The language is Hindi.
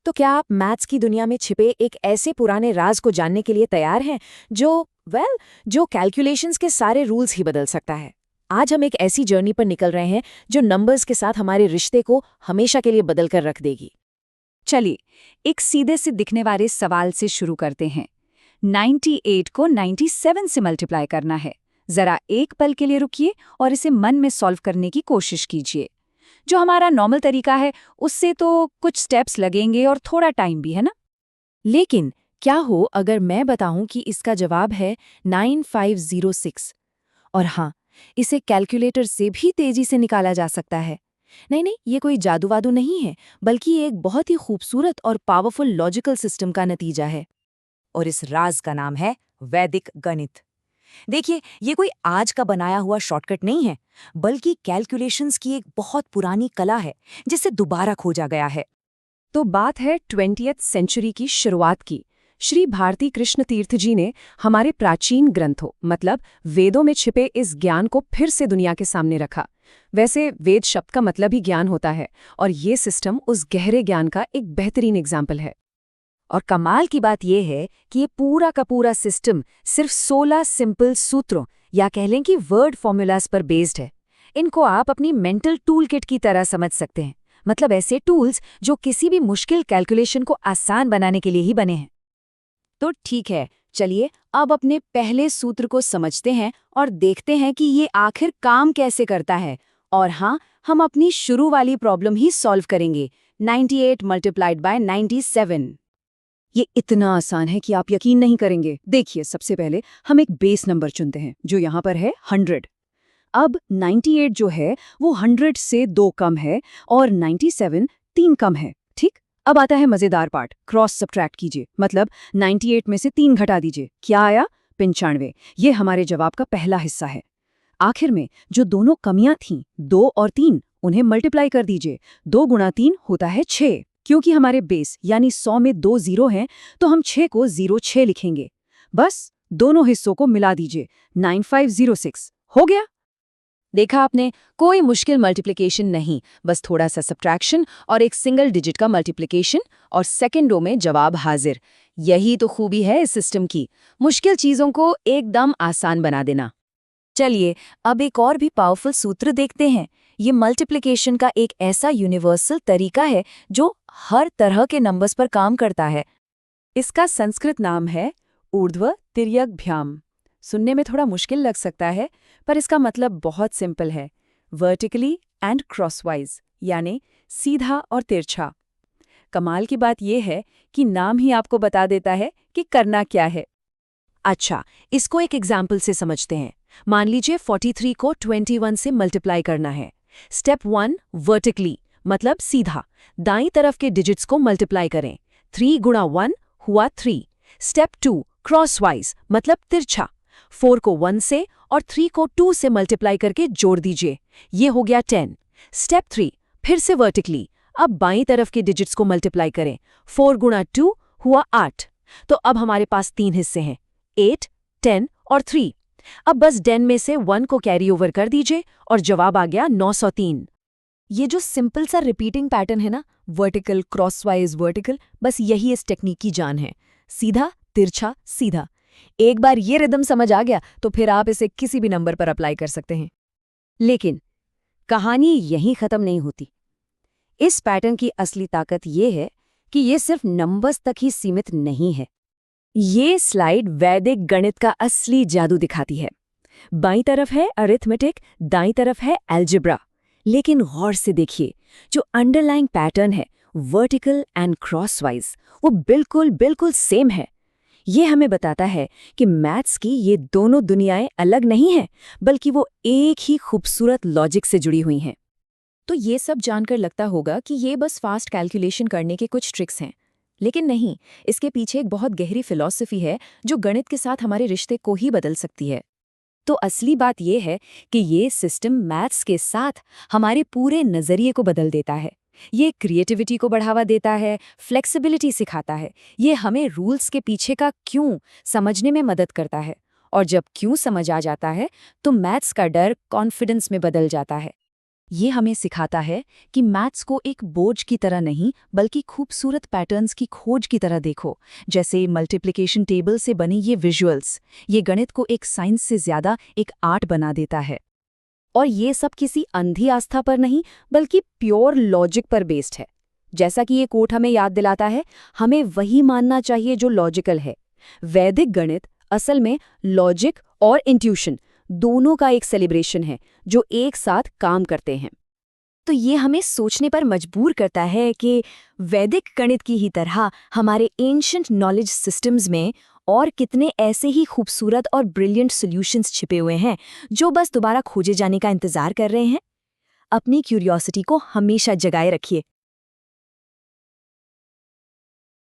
तो क्या आप मैथ्स की दुनिया में छिपे एक ऐसे पुराने राज को जानने के लिए तैयार हैं जो कैलकुलेशंस के सारे रूल्स ही बदल सकता है। आज हम एक ऐसी जर्नी पर निकल रहे हैं जो नंबर्स के साथ हमारे रिश्ते को हमेशा के लिए बदल कर रख देगी। चलिए एक सीधे से दिखने वाले सवाल से शुरू करते हैं। 98 को 97 से मल्टीप्लाई करना है। जरा एक पल के लिए रुकिए और इसे मन में सॉल्व करने की कोशिश कीजिए। जो हमारा नॉर्मल तरीका है उससे तो कुछ स्टेप्स लगेंगे और थोड़ा टाइम भी, है ना? लेकिन क्या हो अगर मैं बताऊं कि इसका जवाब है 9506। और हाँ, इसे कैलकुलेटर से भी तेजी से निकाला जा सकता है। नहीं, ये कोई जादू वादू नहीं है, बल्कि ये एक बहुत ही खूबसूरत और पावरफुल लॉजिकल सिस्टम का नतीजा है। और इस राज का नाम है वैदिक गणित। देखिए, ये कोई आज का बनाया हुआ शॉर्टकट नहीं है, बल्कि कैलकुलेशंस की एक बहुत पुरानी कला है जिसे दोबारा खोजा गया है। तो बात है 20वीं सेंचुरी की शुरुआत की। श्री भारती कृष्ण तीर्थ जी ने हमारे प्राचीन ग्रंथों मतलब वेदों में छिपे इस ज्ञान को फिर से दुनिया के सामने रखा। वैसे वेद शब्द का मतलब ही ज्ञान होता है, और ये सिस्टम उस गहरे ज्ञान का एक बेहतरीन एग्जाम्पल है। और कमाल की बात यह है कि ये पूरा का पूरा सिस्टम सिर्फ 16 सिंपल सूत्रों या कह लें कि वर्ड फॉर्मूलाज पर बेस्ड है। इनको आप अपनी मेंटल टूल किट की तरह समझ सकते हैं, मतलब ऐसे टूल्स जो किसी भी मुश्किल कैलकुलेशन को आसान बनाने के लिए ही बने हैं। तो ठीक है, चलिए अब अपने पहले सूत्र को समझते हैं और देखते हैं कि ये आखिर काम कैसे करता है। और हाँ, हम अपनी शुरू वाली प्रॉब्लम ही सॉल्व करेंगे, 98 मल्टीप्लाइड बाय 97। ये इतना आसान है कि आप यकीन नहीं करेंगे। देखिए, सबसे पहले हम एक बेस नंबर चुनते हैं जो यहाँ पर है 100। अब 98 जो है वो 100 से 2 कम है और 97 3 कम है। ठीक, अब आता है मजेदार पार्ट, क्रॉस सब्ट्रैक्ट कीजिए, मतलब 98 में से 3 घटा दीजिए। क्या आया? 95। ये हमारे जवाब का पहला हिस्सा है। आखिर में जो दोनों कमियां थीं, 2 और 3, उन्हें मल्टीप्लाई कर दीजिए। 2 गुणा 3 होता है 6। क्योंकि हमारे बेस यानी 100 में 2 जीरो हैं, तो हम 6 को 06 लिखेंगे। बस दोनों हिस्सों को मिला दीजिए, 9506 हो गया। देखा आपने, कोई मुश्किल मल्टीप्लिकेशन नहीं, बस थोड़ा सा सब्ट्रैक्शन और एक सिंगल डिजिट का मल्टीप्लिकेशन, और सेकंडों में जवाब हाजिर। यही तो खूबी है इस सिस्टम की, मुश्किल चीजों को एकदम आसान बना देना। चलिए अब एक और भी पावरफुल सूत्र देखते हैं। ये मल्टीप्लिकेशन का एक ऐसा यूनिवर्सल तरीका है जो हर तरह के नंबर्स पर काम करता है। इसका संस्कृत नाम है ऊर्ध्व तिर्यकभ्याम। सुनने में थोड़ा मुश्किल लग सकता है, पर इसका मतलब बहुत सिंपल है, वर्टिकली एंड क्रॉसवाइज, यानी सीधा और तिरछा। कमाल की बात यह है कि नाम ही आपको बता देता है कि करना क्या है। अच्छा, इसको एक एग्जाम्पल से समझते हैं। मान लीजिए 43 को 21 से मल्टीप्लाई करना है। स्टेप 1 वर्टिकली मतलब सीधा, दाईं तरफ के डिजिट्स को मल्टीप्लाई करें। 3 गुणा 1 हुआ 3। स्टेप 2 क्रॉसवाइज मतलब तिरछा, 4 को 1 से और 3 को 2 से मल्टीप्लाई करके जोड़ दीजिए, ये हो गया 10। स्टेप 3 फिर से वर्टिकली, अब बाईं तरफ के डिजिट्स को मल्टीप्लाई करें। 4 गुणा 2 हुआ 8। तो अब हमारे पास 3 हिस्से हैं, 8, 10 और 3। अब बस 10 में से 1 को कैरी ओवर कर दीजिए और जवाब आ गया 903। ये जो सिंपल सा रिपीटिंग पैटर्न है ना, वर्टिकल क्रॉसवाइज वर्टिकल, बस यही इस टेक्निक की जान है। सीधा तिरछा सीधा। एक बार ये रिदम समझ आ गया तो फिर आप इसे किसी भी नंबर पर अप्लाई कर सकते हैं। लेकिन कहानी यहीं खत्म नहीं होती। इस पैटर्न की असली ताकत ये है कि ये सिर्फ नंबर्स तक ही सीमित नहीं है। ये स्लाइड वैदिक गणित का असली जादू दिखाती है। बाईं तरफ है अरिथमेटिक, दाईं तरफ है अलजेब्रा। लेकिन गौर से देखिए, जो अंडरलाइंग पैटर्न है वर्टिकल एंड क्रॉसवाइज, वो बिल्कुल सेम है। ये हमें बताता है कि मैथ्स की ये दोनों दुनियाएं अलग नहीं हैं, बल्कि वो एक ही खूबसूरत लॉजिक से जुड़ी हुई हैं। तो ये सब जानकर लगता होगा कि ये बस फास्ट कैलकुलेशन करने के कुछ ट्रिक्स हैं, लेकिन नहीं, इसके पीछे एक बहुत गहरी फिलॉसफी है जो गणित के साथ हमारे रिश्ते को ही बदल सकती है। तो असली बात यह है कि ये सिस्टम मैथ्स के साथ हमारे पूरे नज़रिए को बदल देता है। ये क्रिएटिविटी को बढ़ावा देता है, फ्लेक्सिबिलिटी सिखाता है, ये हमें रूल्स के पीछे का क्यों समझने में मदद करता है। और जब क्यों समझ आ जाता है तो मैथ्स का डर कॉन्फिडेंस में बदल जाता है। ये हमें सिखाता है कि मैथ्स को एक बोझ की तरह नहीं बल्कि खूबसूरत पैटर्न्स की खोज की तरह देखो, जैसे मल्टीप्लिकेशन टेबल से बने ये विजुअल्स। ये गणित को एक साइंस से ज़्यादा एक आर्ट बना देता है। और ये सब किसी अंधी आस्था पर नहीं बल्कि प्योर लॉजिक पर बेस्ड है। जैसा कि ये कोट हमें याद दिलाता है, हमें वही मानना चाहिए जो लॉजिकल है। वैदिक गणित असल में लॉजिक और इंट्यूशन दोनों का एक सेलिब्रेशन है जो एक साथ काम करते हैं। तो ये हमें सोचने पर मजबूर करता है कि वैदिक गणित की ही तरह हमारे एंशिएंट नॉलेज सिस्टम्स में और कितने ऐसे ही खूबसूरत और ब्रिलियंट सॉल्यूशंस छिपे हुए हैं जो बस दोबारा खोजे जाने का इंतजार कर रहे हैं। अपनी क्यूरियोसिटी को हमेशा जगाए रखिए।